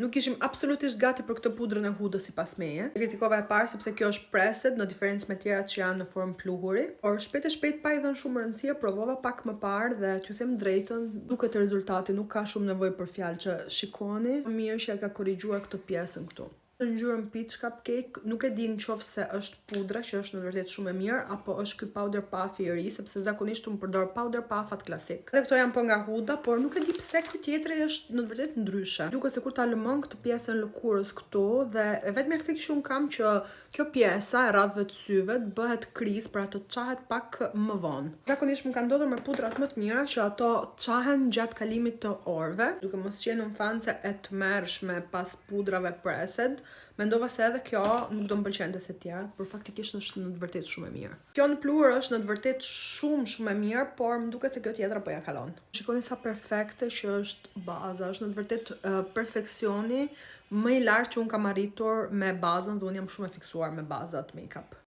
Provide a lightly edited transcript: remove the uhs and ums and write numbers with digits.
Nuk ishim absolutisht gati për këtë pudrën e hudës sipas meje. Kritikova e parë sepse kjo është preset në diferencë me tjerat që janë në formë pluhuri, por shpejt e shpejt pa i dhënë shumë rëndësie, provova pak më parë dhe t'ju them drejtën, duket rezultati, nuk ka shumë nevojë për fjalë që shikoni. Mirë që e ka korrigjuar këtë pjesën këtu. Në ngjyrën peach cupcake, nuk e di nëse është pudra që është në të vërtetë shumë e mirë apo është ky powder puff i ri, sepse zakonisht unë përdor powder puffat klasik. Dhe këto janë po nga huda, por nuk e di pse ky tjetri është në të vërtetë ndryshe. Duket sikur ta lëmon këtë pjesën lëkurës këtu dhe vetëm frikë që un kam që kjo pjesa e radhëve të syve të bëhet kriz për atë të çahet pak më vonë. Zakonisht më ka ndodhur me pudrat më të mira që ato çahen gjatë kalimit të orëve, duke mos qenë në fanë se e tmerrshme pas pudrave preset. Mendova se edhe kjo nuk do më pëlqente se tjera, por faktikisht është në të vërtetë shumë e mirë. Kjo në pluhur është në të vërtetë shumë e mirë, por më duket se kjo tjetra po ja kalon. Shikoni sa perfekte që është baza, është në të vërtetë perfeksioni më i lartë që un kam arritur me bazën dhe un jam shumë e fiksuar me bazat make-up.